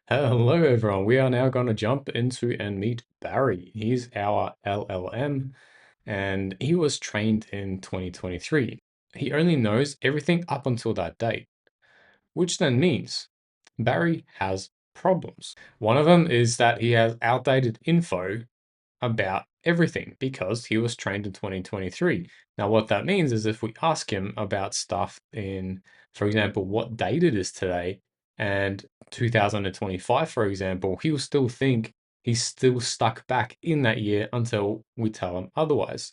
Hello, everyone. We are now going to jump into and meet Barry. He's our LLM, and he was trained in 2023. He only knows everything up until that date, which then means Barry has problems. One of them is that he has outdated info about everything because he was trained in 2023. Now, what that means is if we ask him about stuff in, for example, what date it is today and 2025, for example, he'll still think he's still stuck back in that year until we tell him otherwise.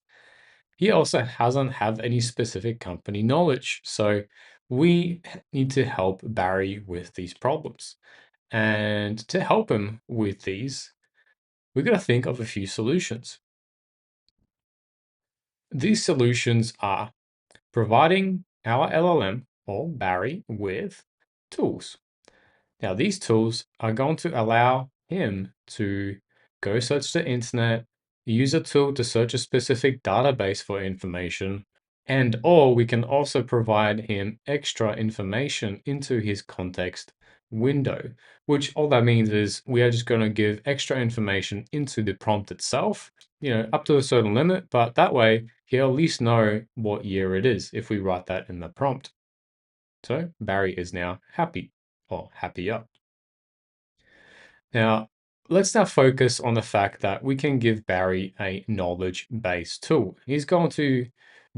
He also hasn't have any specific company knowledge. So we need to help Barry with these problems. And to help him with these, we're going to think of a few solutions. These solutions are providing our LLM or Barry with tools. Now, these tools are going to allow him to go search the internet, use a tool to search a specific database for information, and or we can also provide him extra information into his context window, which all that means is we are just going to give extra information into the prompt itself, up to a certain limit, but that way he'll at least know what year it is if we write that in the prompt. So Barry is now happy or happier. Now, let's now focus on the fact that we can give Barry a knowledge-based tool. He's going to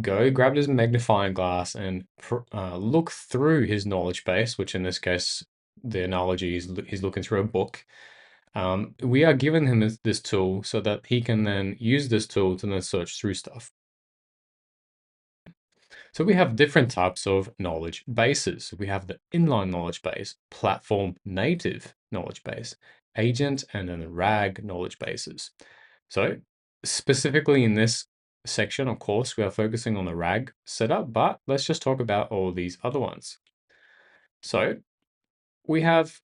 go grab his magnifying glass and look through his knowledge base, which in this case, the analogy is he's looking through a book. We are giving him this tool so that he can then use this tool to then search through stuff. So we have different types of knowledge bases. We have the inline knowledge base, platform native knowledge base, agent, and then the RAG knowledge bases. So specifically in this section, of course, we are focusing on the RAG setup, but let's just talk about all these other ones. So we have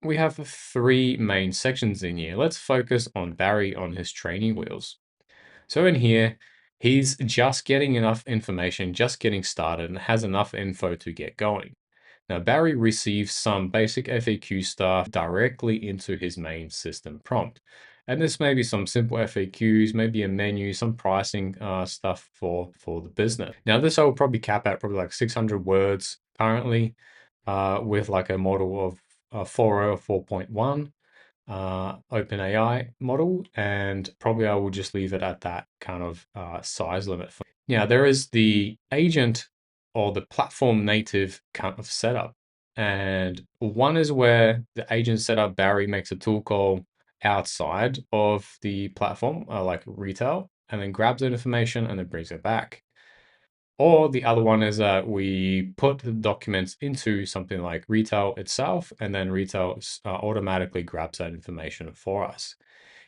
three main sections in here. Let's focus on Barry on his training wheels. So in here, he's just getting enough information, just getting started, and has enough info to get going. Now, Barry receives some basic FAQ stuff directly into his main system prompt. And this may be some simple FAQs, maybe a menu, some pricing stuff for the business. Now, this I will probably cap at probably like 600 words currently with like a model of 4.0 or 4.1. OpenAI model, and probably I will just leave it at that kind of size limit. Now, there is the agent or the platform native kind of setup. And one is where the agent setup, Barry makes a tool call outside of the platform, like retail, and then grabs that information and then brings it back. Or the other one is that we put the documents into something like retail itself, and then retail automatically grabs that information for us.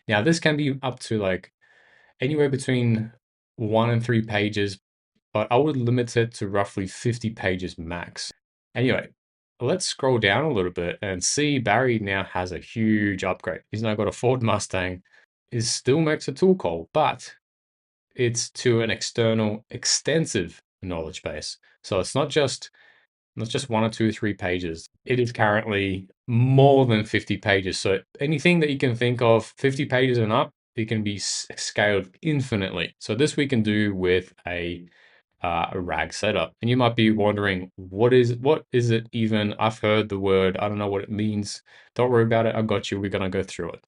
Now, this can be up to like anywhere between 1 and 3 pages, but I would limit it to roughly 50 pages max. Anyway, let's scroll down a little bit and see Barry now has a huge upgrade. He's now got a Ford Mustang. It still makes a tool call, but it's to an external extensive knowledge base. So it's not just 1 or 2 or 3 pages. It is currently more than 50 pages. So anything that you can think of 50 pages and up, it can be scaled infinitely. So this we can do with a RAG setup. And you might be wondering, what is it even? I've heard the word, I don't know what it means. Don't worry about it. I got you. We're going to go through it.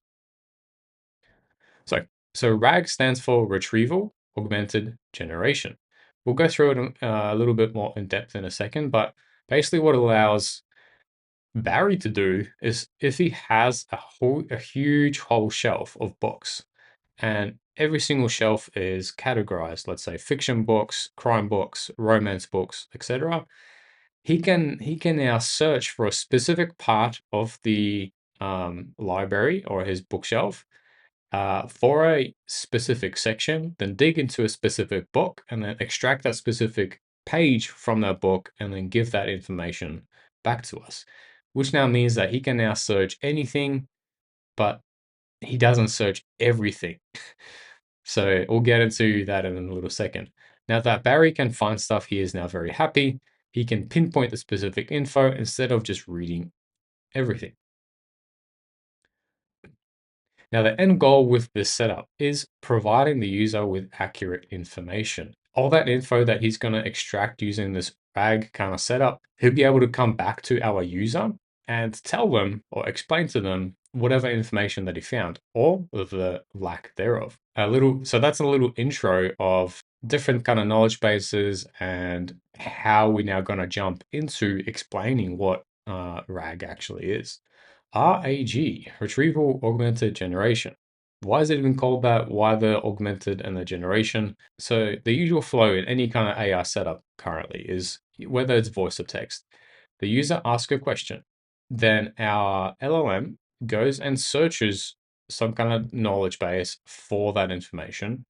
So RAG stands for Retrieval Augmented Generation. We'll go through it a little bit more in depth in a second, but basically what it allows Barry to do is if he has a huge whole shelf of books, and every single shelf is categorized, let's say fiction books, crime books, romance books, etc. He can now search for a specific part of the library or his bookshelf for a specific section, then dig into a specific book and then extract that specific page from that book and then give that information back to us, which now means that he can now search anything, but he doesn't search everything. So we'll get into that in a little second. Now that Barry can find stuff, he is now very happy. He can pinpoint the specific info instead of just reading everything. Now, the end goal with this setup is providing the user with accurate information. All that info that he's going to extract using this RAG kind of setup, he'll be able to come back to our user and tell them or explain to them whatever information that he found or the lack thereof. So that's a little intro of different kind of knowledge bases and how we're now going to jump into explaining what RAG actually is. RAG, Retrieval Augmented Generation. Why is it even called that? Why the augmented and the generation? So the usual flow in any kind of AI setup currently is whether it's voice or text. The user asks a question, then our LLM goes and searches some kind of knowledge base for that information.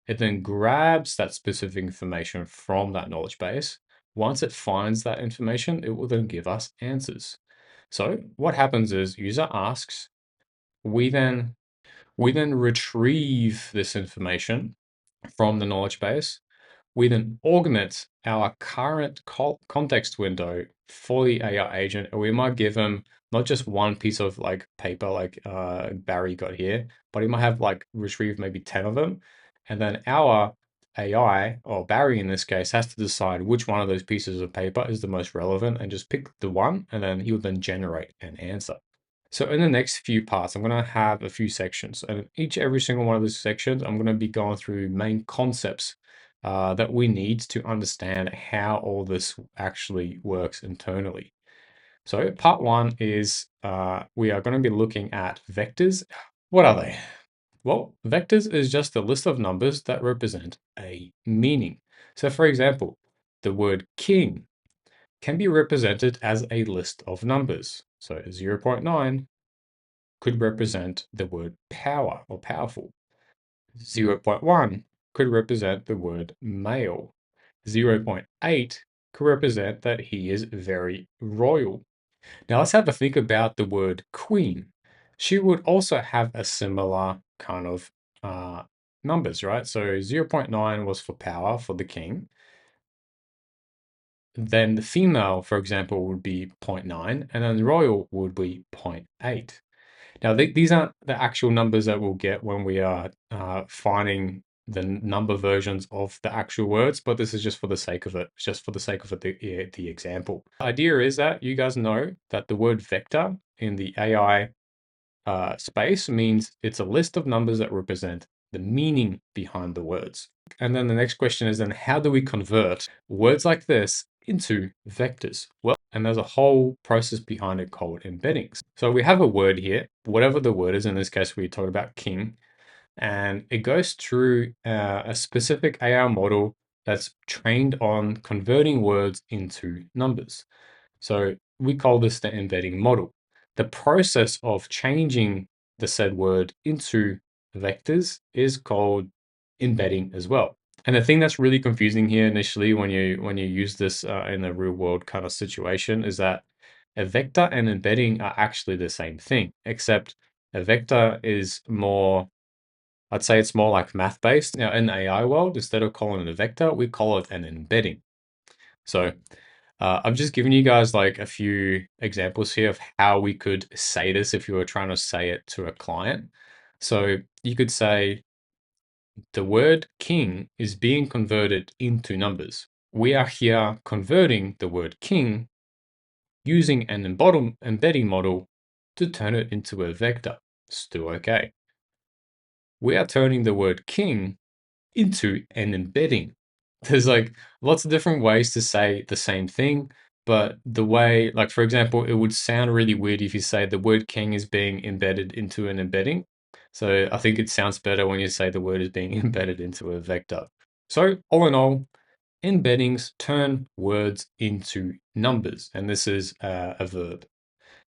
It then grabs that specific information from that knowledge base. Once it finds that information, it will then give us answers. So what happens is user asks, we then retrieve this information from the knowledge base. We then augment our current context window for the AI agent, and we might give him not just one piece of like paper like Barry got here, but he might have like retrieved maybe 10 of them. And then our AI, or Barry in this case, has to decide which one of those pieces of paper is the most relevant and just pick the one, and then he will then generate an answer. So in the next few parts, I'm going to have a few sections, and every single one of those sections, I'm going to be going through main concepts that we need to understand how all this actually works internally. So part one is we are going to be looking at vectors. What are they? Well, vectors is just a list of numbers that represent a meaning. So for example, the word king can be represented as a list of numbers. So 0.9 could represent the word power or powerful. 0.1 could represent the word male. 0.8 could represent that he is very royal. Now let's have a think about the word queen. She would also have a similar kind of numbers, right? So 0.9 was for power for the king. Then the female, for example, would be 0.9, and then the royal would be 0.8. Now, these aren't the actual numbers that we'll get when we are finding the number versions of the actual words, but this is just for the sake of it, just for the sake of it, the example. The idea is that you guys know that the word vector in the AI space means it's a list of numbers that represent the meaning behind the words. And then the next question is then how do we convert words like this into vectors? Well, and there's a whole process behind it called embeddings. So we have a word here, whatever the word is, in this case, we talked about king, and it goes through a specific AI model that's trained on converting words into numbers. So we call this the embedding model. The process of changing the said word into vectors is called embedding as well. And the thing that's really confusing here initially when you use this in a real world kind of situation is that a vector and embedding are actually the same thing, except a vector is more, I'd say it's more like math based. Now in the AI world, instead of calling it a vector, we call it an embedding. So I've just given you guys like a few examples here of how we could say this if you were trying to say it to a client. So you could say the word king is being converted into numbers. We are here converting the word king using an embedding model to turn it into a vector. Still okay. We are turning the word king into an embedding. There's like lots of different ways to say the same thing, but the way, like for example, it would sound really weird if you say the word king is being embedded into an embedding. So I think it sounds better when you say the word is being embedded into a vector. So all in all, embeddings turn words into numbers, and this is a verb.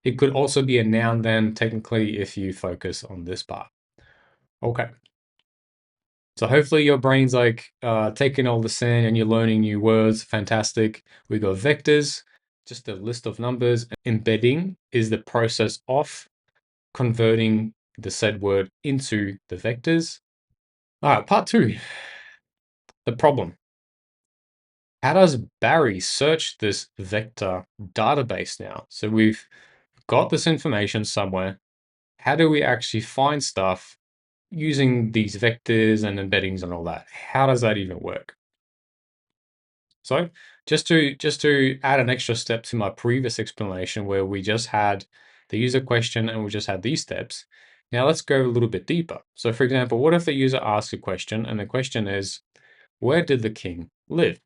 It could also be a noun then, technically, if you focus on this part. Okay. So hopefully your brain's like taking all this in and you're learning new words. Fantastic. We got vectors, just a list of numbers. Embedding is the process of converting the said word into the vectors. All right, part two, the problem. How does Barry search this vector database now? So we've got this information somewhere. how do we actually find stuff using these vectors and embeddings and all that? How does that even work? So just to add an extra step to my previous explanation where we just had the user question and we just had these steps. Now let's go a little bit deeper. So for example, what if the user asks a question and the question is, where did the king live?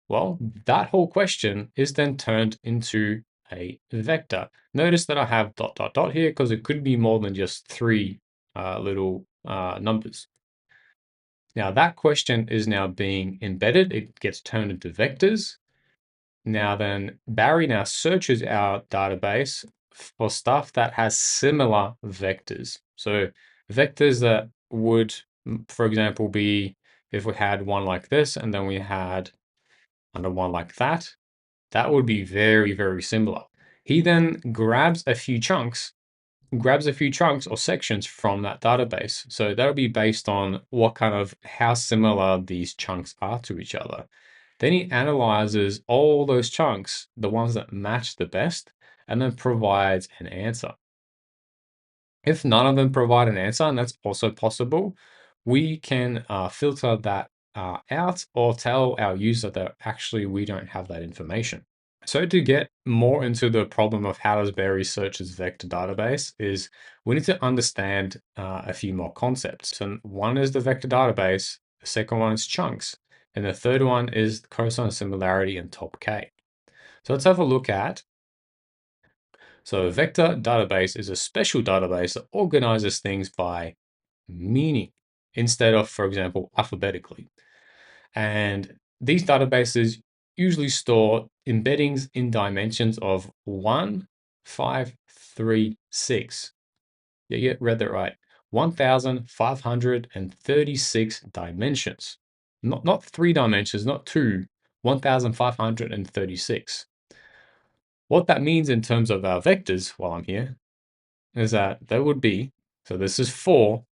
Well, that whole question is then turned into a vector. Notice that I have dot, dot, dot here because it could be more than just three little numbers. Now that question is now being embedded. It gets turned into vectors. Now then, Barry now searches our database for stuff that has similar vectors. So vectors that would, for example, be if we had one like this and then we had another one like that, that would be very, very similar. He then grabs a few chunks or sections from that database. So that'll be based on how similar these chunks are to each other. Then he analyzes all those chunks, the ones that match the best, and then provides an answer. If none of them provide an answer, and that's also possible, we can filter that out or tell our user that actually we don't have that information. So to get more into the problem of how does Berry search its vector database is we need to understand a few more concepts. So one is the vector database, the second one is chunks, and the third one is cosine similarity and top K. So let's have a look at. So a vector database is a special database that organizes things by meaning instead of, for example, alphabetically. And these databases usually store embeddings in dimensions of 1, 5, 3, 6. Yeah, you read that right. 1,536 dimensions. Not three dimensions, not two, 1,536. What that means in terms of our vectors while I'm here is that there would be, so this is 4,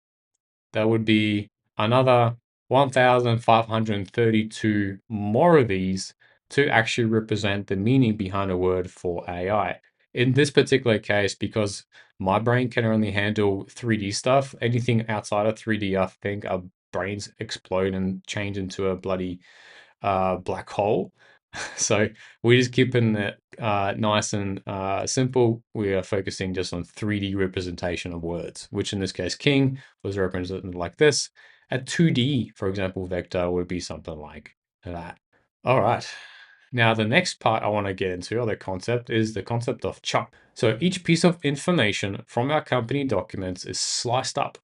that would be another 1,532 more of these to actually represent the meaning behind a word for AI. In this particular case, because my brain can only handle 3D stuff, anything outside of 3D, I think our brains explode and change into a bloody black hole. So we're just keeping it nice and simple. We are focusing just on 3D representation of words, which in this case, king was represented like this. A 2D, for example, vector would be something like that. All right. Now, the next part I want to get into, or the concept, is the concept of chunk. So each piece of information from our company documents is sliced up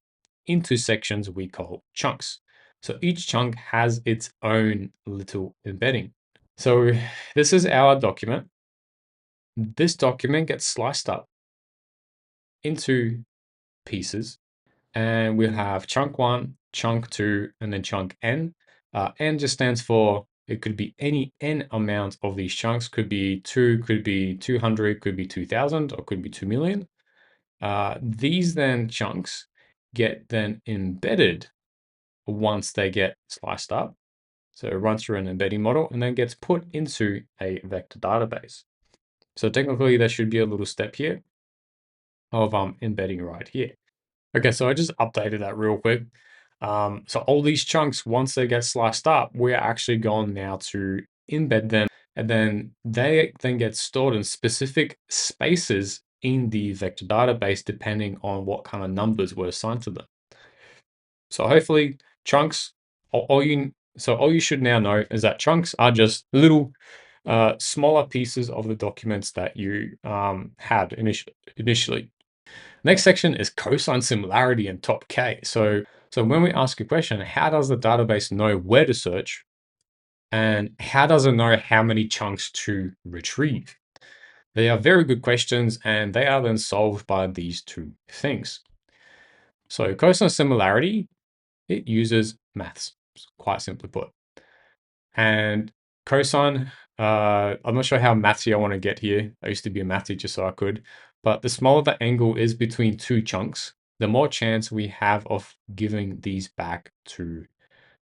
into sections we call chunks. So each chunk has its own little embedding. So this is our document. This document gets sliced up into pieces, and we'll have chunk 1, chunk 2, and then chunk n. N just stands for, it could be any n amount of these chunks, could be 2, could be 200, could be 2,000, or could be 2 million. These then chunks get then embedded once they get sliced up. So it runs through an embedding model and then gets put into a vector database. So technically there should be a little step here of embedding right here. Okay, so I just updated that real quick. So all these chunks, once they get sliced up, we're actually going now to embed them, and then they then get stored in specific spaces in the vector database, depending on what kind of numbers were assigned to them. So hopefully chunks, all you should now know is that chunks are just little smaller pieces of the documents that you had initially. Next section is cosine similarity and top K. So when we ask a question, how does the database know where to search? And how does it know how many chunks to retrieve? They are very good questions, and they are then solved by these two things. So cosine similarity, it uses maths, quite simply put. And cosine, I'm not sure how mathy I want to get here. I used to be a math teacher, so I could. But the smaller the angle is between two chunks, the more chance we have of giving these back to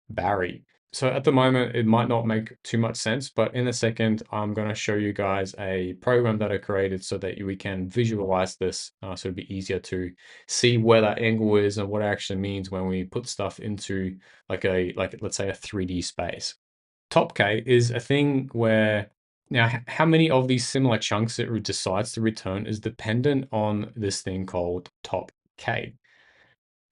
Barry. So at the moment, it might not make too much sense, but in a second, I'm going to show you guys a program that I created so that we can visualize this. So it'd be easier to see where that angle is and what it actually means when we put stuff into let's say a 3D space. Top K is a thing where now how many of these similar chunks it decides to return is dependent on this thing called top K.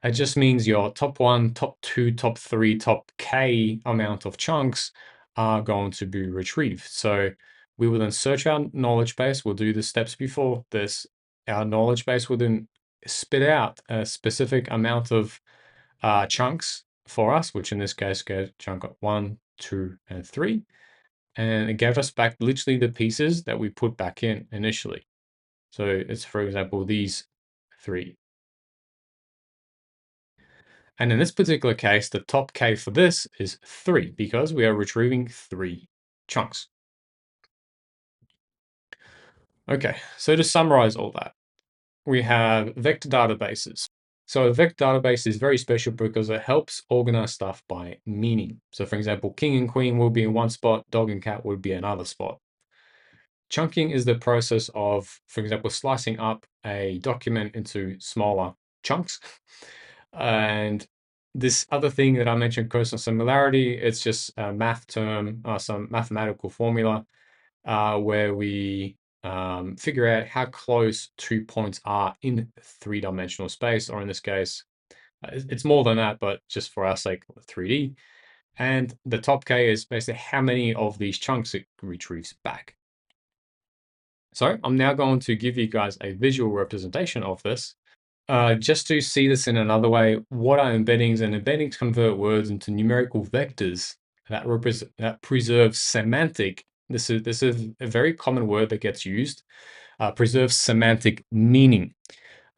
It just means your top one, top two, top three, top K amount of chunks are going to be retrieved. So we will then search our knowledge base. We'll do the steps before this. Our knowledge base will then spit out a specific amount of chunks for us, which in this case get chunk of 1, 2, and 3. And it gave us back literally the pieces that we put back in initially. So it's, for example, these 3. And in this particular case, the top K for this is 3 because we are retrieving 3 chunks. Okay, so to summarize all that, we have vector databases. So a vector database is very special because it helps organize stuff by meaning. So for example, king and queen will be in one spot, dog and cat would be another spot. Chunking is the process of, for example, slicing up a document into smaller chunks. And this other thing that I mentioned, Cosine Similarity, it's just a math term, some mathematical formula where we figure out how close 2 points are in 3-dimensional space, or in this case, it's more than that, but just for our sake, 3D. And the top K is basically how many of these chunks it retrieves back. So I'm now going to give you guys a visual representation of this. Just to see this in another way, what are embeddings? And embeddings convert words into numerical vectors that preserve semantic. This is a very common word that gets used. Preserves semantic meaning.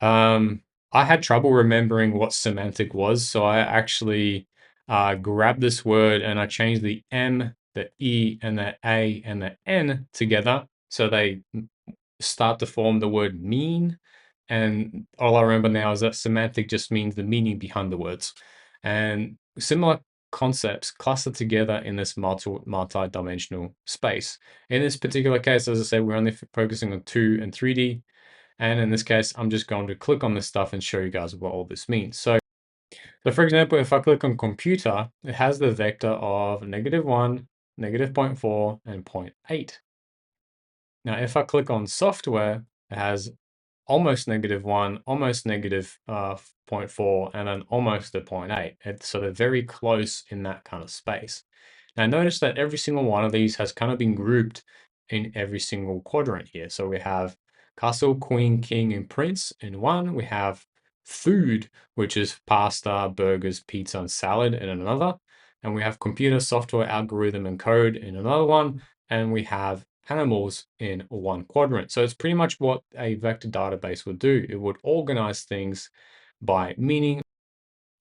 I had trouble remembering what semantic was, so I actually grabbed this word and I changed the M, the E, and the A, and the N together so they start to form the word mean. And all I remember now is that semantic just means the meaning behind the words. And similar concepts cluster together in this multi-dimensional space. In this particular case, as I said, we're only focusing on 2 and 3D. And in this case, I'm just going to click on this stuff and show you guys what all this means. So for example, if I click on computer, it has the vector of -1, -0.4, and 0.8. Now, if I click on software, it has almost -1, almost -0.4, and then almost a 0.8. So they're very close in that kind of space. Now notice that every single one of these has kind of been grouped in every single quadrant here. So we have castle, queen, king, and prince in one. We have food, which is pasta, burgers, pizza, and salad in another. And we have computer, software, algorithm, and code in another one. And we have animals in one quadrant. So it's pretty much what a vector database would do. It would organize things by meaning.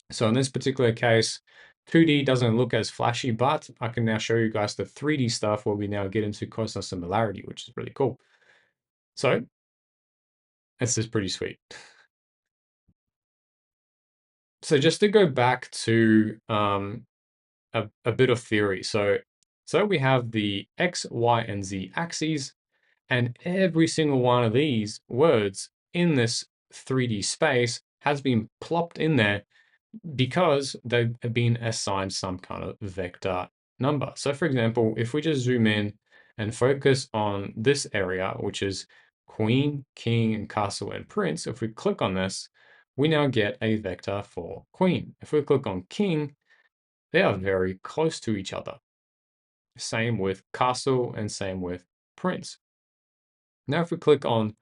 So in this particular case, 2D doesn't look as flashy, but I can now show you guys the 3D stuff where we now get into cosine similarity, which is really cool. So this is pretty sweet. So just to go back to a bit of theory. So we have the X, Y, and Z axes, and every single one of these words in this 3D space has been plopped in there because they've been assigned some kind of vector number. So for example, if we just zoom in and focus on this area, which is queen, king, and castle, and prince, if we click on this, we now get a vector for queen. If we click on king, they are very close to each other. Same with castle and same with prince. Now, if we click on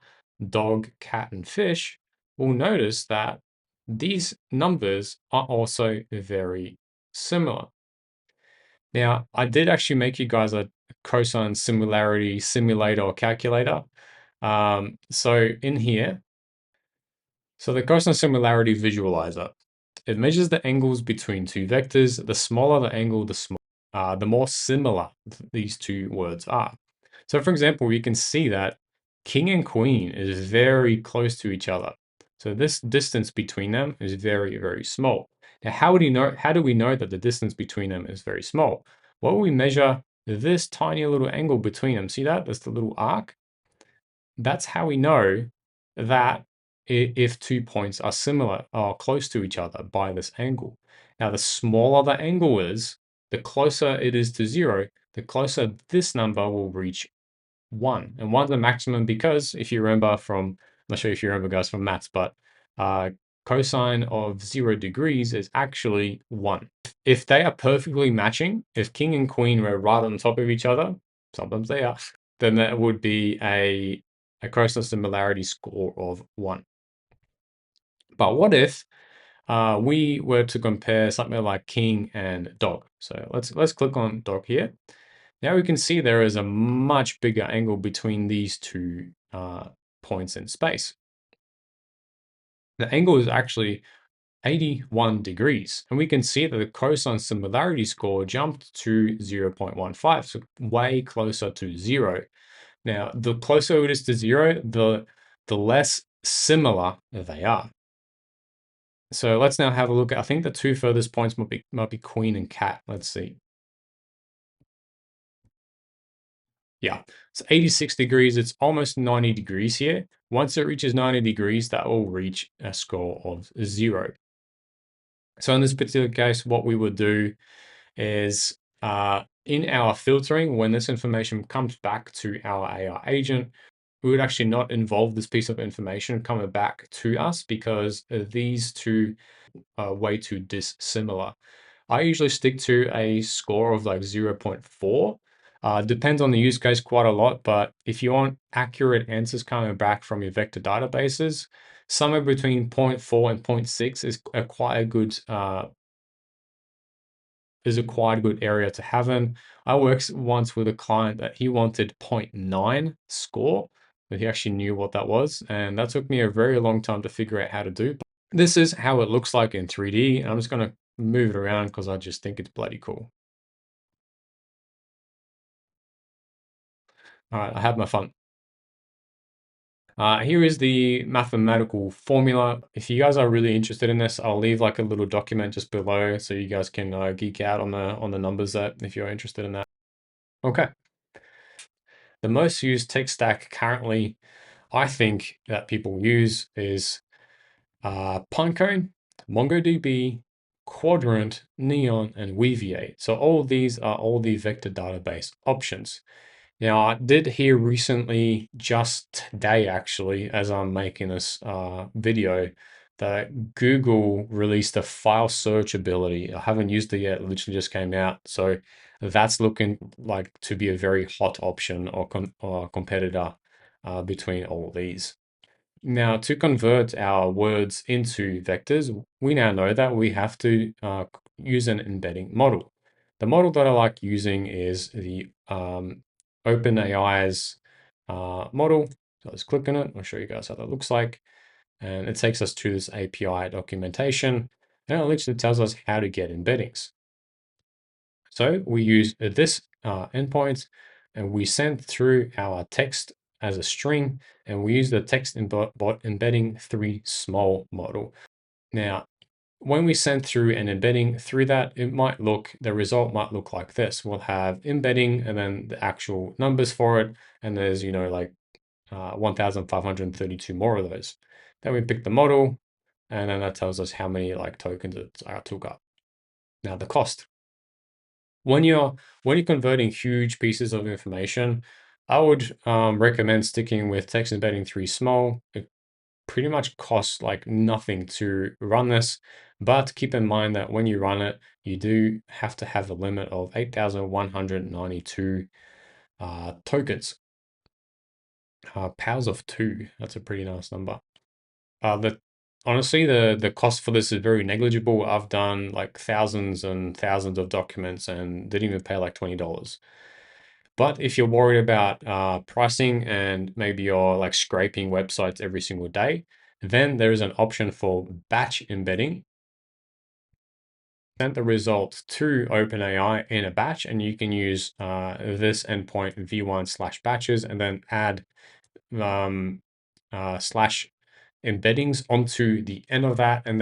dog, cat, and fish, we'll notice that these numbers are also very similar. Now, I did actually make you guys a cosine similarity simulator or calculator. So in here, so the cosine similarity visualizer, it measures the angles between two vectors. The smaller the angle, the more similar these two words are. So for example, you can see that king and queen is very close to each other. So this distance between them is very, very small. Now, how do we know that the distance between them is very small? Well, we measure this tiny little angle between them. See that? That's the little arc. That's how we know that if 2 points are similar or close to each other by this angle. Now, the smaller the angle is, the closer it is to 0, the closer this number will reach 1. And 1's the maximum because if you remember from, I'm not sure if you remember guys from maths, but cosine of 0 degrees is actually 1. If they are perfectly matching, if king and queen were right on top of each other, sometimes they are, then that would be a cosine similarity score of 1. But what if we were to compare something like king and dog? So let's click on dog here. Now we can see there is a much bigger angle between these two points in space. The angle is actually 81 degrees, and we can see that the cosine similarity score jumped to 0.15, so way closer to 0. Now, the closer it is to 0, the less similar they are. So let's now have a look at, I think the two furthest points might be queen and cat. Let's see. Yeah, it's 86 degrees. It's almost 90 degrees here. Once it reaches 90 degrees, that will reach a score of 0. So in this particular case, what we would do is in our filtering, when this information comes back to our AI agent, we would actually not involve this piece of information coming back to us because these two are way too dissimilar. I usually stick to a score of like 0.4. Depends on the use case quite a lot, but if you want accurate answers coming back from your vector databases, somewhere between 0.4 and 0.6 is quite a good area to have in. I worked once with a client that he wanted 0.9 score, but he actually knew what that was, and that took me a very long time to figure out how to do. This is how it looks like in 3D, and I'm just going to move it around because I just think it's bloody cool. All right, I have my fun. Here is the mathematical formula. If you guys are really interested in this, I'll leave like a little document just below so you guys can geek out on the numbers if you're interested in that. Okay. The most used tech stack currently, I think that people use is Pinecone, MongoDB, Quadrant, Neon, and Weaviate. So all of these are all the vector database options. Now, I did hear recently, just today actually, as I'm making this video, that Google released a file search ability. I haven't used it yet, it literally just came out. So that's looking like to be a very hot option or competitor between all these. Now, to convert our words into vectors, we now know that we have to use an embedding model. The model that I like using is the OpenAI's model. So let's click on it. I'll show you guys how that looks like. And it takes us to this API documentation. And it literally tells us how to get embeddings. So we use this endpoint and we send through our text as a string, and we use the text embedding 3 small model. Now, when we send through an embedding through that, the result might look like this. We'll have embedding and then the actual numbers for it. And there's, like 1,532 more of those. Then we pick the model, and then that tells us how many like tokens it took up. Now the cost. When you're converting huge pieces of information, I would recommend sticking with text embedding 3 small. It pretty much costs like nothing to run this, but keep in mind that when you run it, you do have to have a limit of 8,192 tokens. Powers of 2, that's a pretty nice number. Honestly, the cost for this is very negligible. I've done like thousands and thousands of documents and didn't even pay like $20. But if you're worried about pricing and maybe you're like scraping websites every single day, then there is an option for batch embedding. Send the results to OpenAI in a batch, and you can use this endpoint v1/batches and then add slash embeddings onto the end of that, and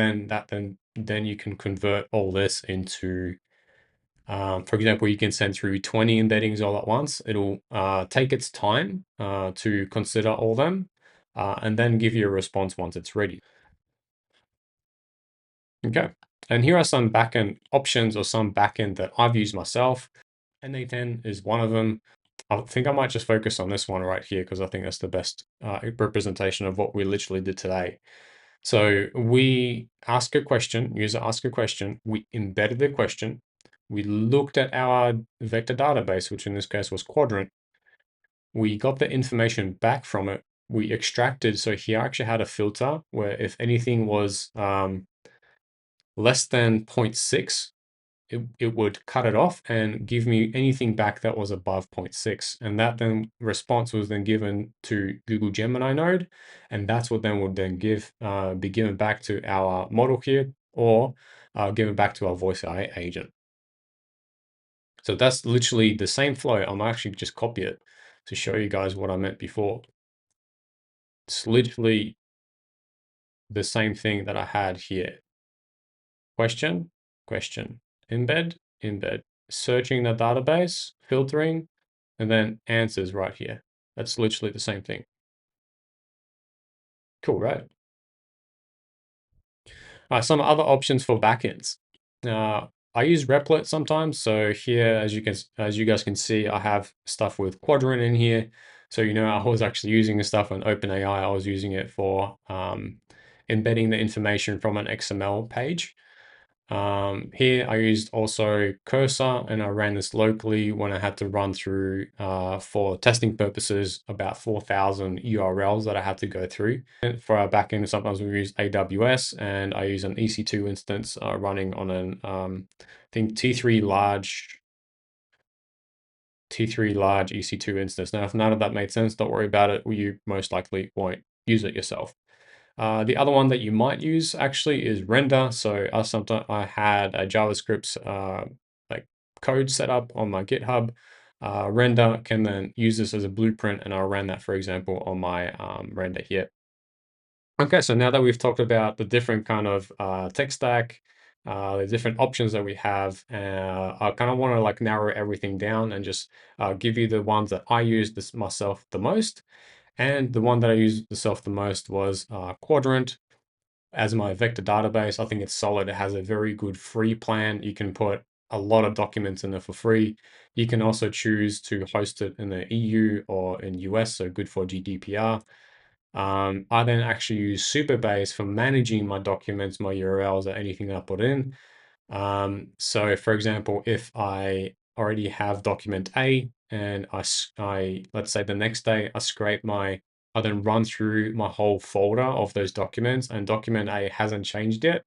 then you can convert all this into, for example, you can send through 20 embeddings all at once. It'll take its time to consider all them, and then give you a response once it's ready. Okay, and here are some backend options or some backend that I've used myself. NA10 is one of them. I think I might just focus on this one right here because I think that's the best representation of what we literally did today. So we ask a question, user ask a question, we embedded the question, we looked at our vector database, which in this case was Quadrant. We got the information back from it. We extracted, so here I actually had a filter where if anything was less than 0.6, it would cut it off and give me anything back that was above 0.6. And that then response was then given to Google Gemini node. And that's what then would then be given back to our model here, or given back to our voice AI agent. So that's literally the same flow. I'm actually just copy it to show you guys what I meant before. It's literally the same thing that I had here. Question, question, embed, embed, searching the database, filtering, and then answers right here. That's literally the same thing. Cool, right? Some other options for backends. I use Replit sometimes. So here, as you guys can see, I have stuff with Quadrant in here. So I was actually using this stuff on OpenAI. I was using it for embedding the information from an XML page. Here I used also Cursor, and I ran this locally when I had to run through for testing purposes about 4,000 URLs that I had to go through. And for our backend, sometimes we use AWS, and I use an EC2 instance running on an I think T3 large EC2 instance. Now, if none of that made sense, don't worry about it. You most likely won't use it yourself. The other one that you might use actually is render. So I had a JavaScript like code set up on my GitHub. Render can then use this as a blueprint, and I'll run that, for example, on my render here. Okay, so now that we've talked about the different kind of tech stack, the different options that we have, I kind of want to like narrow everything down and just give you the ones that I use this myself the most. And the one that I used myself the most was Quadrant as my vector database. I think it's solid. It has a very good free plan. You can put a lot of documents in there for free. You can also choose to host it in the EU or in US, so good for GDPR. I then actually use Supabase for managing my documents, my URLs, or anything I put in. So for example, if I already have document A and let's say the next day I then run through my whole folder of those documents, and document A hasn't changed yet,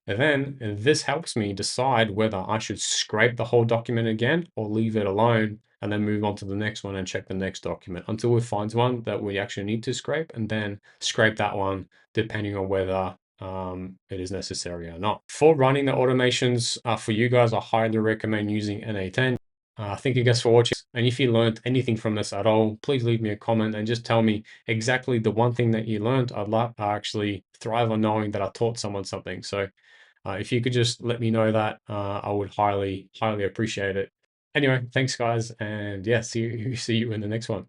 and then this helps me decide whether I should scrape the whole document again or leave it alone and then move on to the next one and check the next document until we find one that we actually need to scrape, and then scrape that one depending on whether it is necessary or not. For running the automations for you guys, I highly recommend using NA10. Thank you guys for watching. And if you learned anything from this at all, please leave me a comment and just tell me exactly the one thing that you learned. I actually thrive on knowing that I taught someone something. So if you could just let me know that, I would highly, highly appreciate it. Anyway, thanks guys. And yeah, see you in the next one.